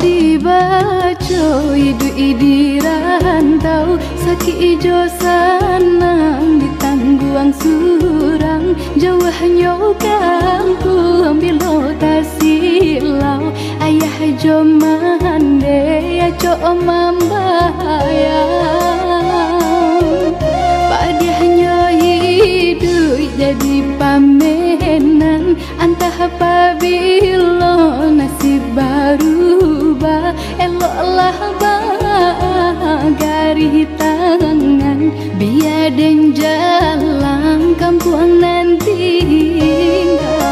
dibaco hidup di rantau, sakit ijo sanang ditangguang surang, jauhnya kampung bilo tasilau, ayah jo mande aco membayang, padahnya hidup jadi pamenan, antah apabila nasib berubah, eloklah bagari tangan, biar dan jalan kampung nanti tinggal.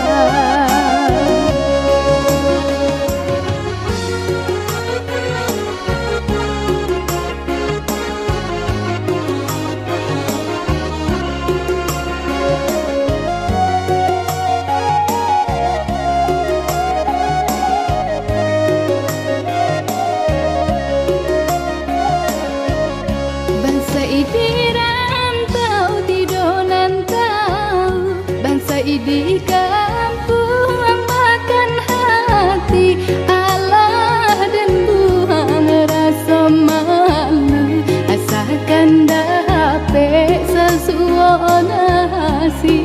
Di rantau tidur nantau, bangsa di kampung makan hati, alah dan buang rasa malu, asalkan dapat sesuatu nasi.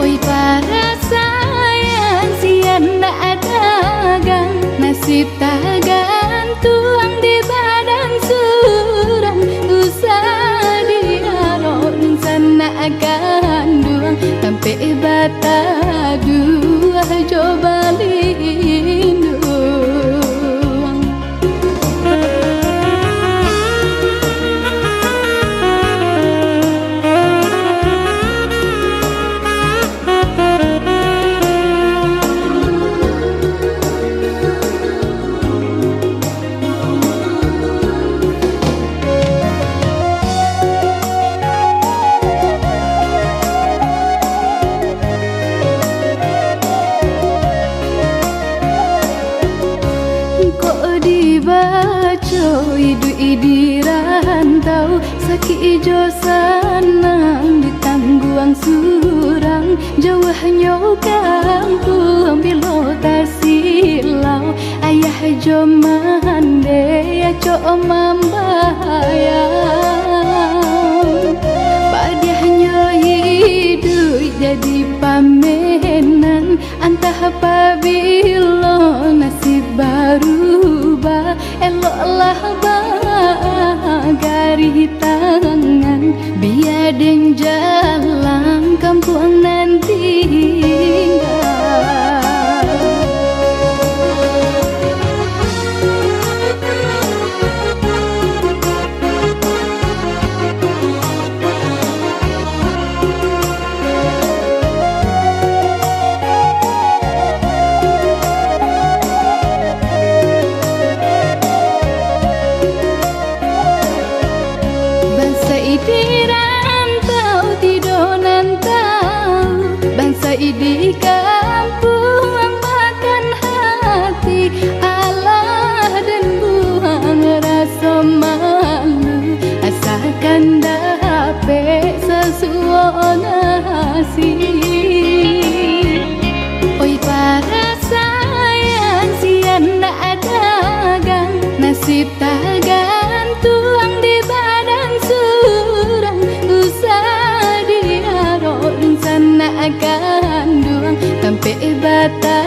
Oi para sayang sian tak ada gang, nasib tak gantung di badan surang, usah diharap sana akan duang, sampai bata dua coba lindung. Dibaco hidup di rantau, sakit ijo sanang ditangguang surang, jauhnya kampung bilo tasilau, ayah jo mande aco membayang, padahnya hidup jadi pamenan, antah apabila nasib berubah, eloklah bagari tangan, biar dan jalan kampung nanti tinggal. Di rantau tidur nantau, bangsa di kampung makan hati, alah dan buang rasa malu, asalkan dapat sesuatu nasi. Oi para sayang sian tak ada gang, nasib tak gantung di badan surang, usah diharap sana akan duang, sampai bata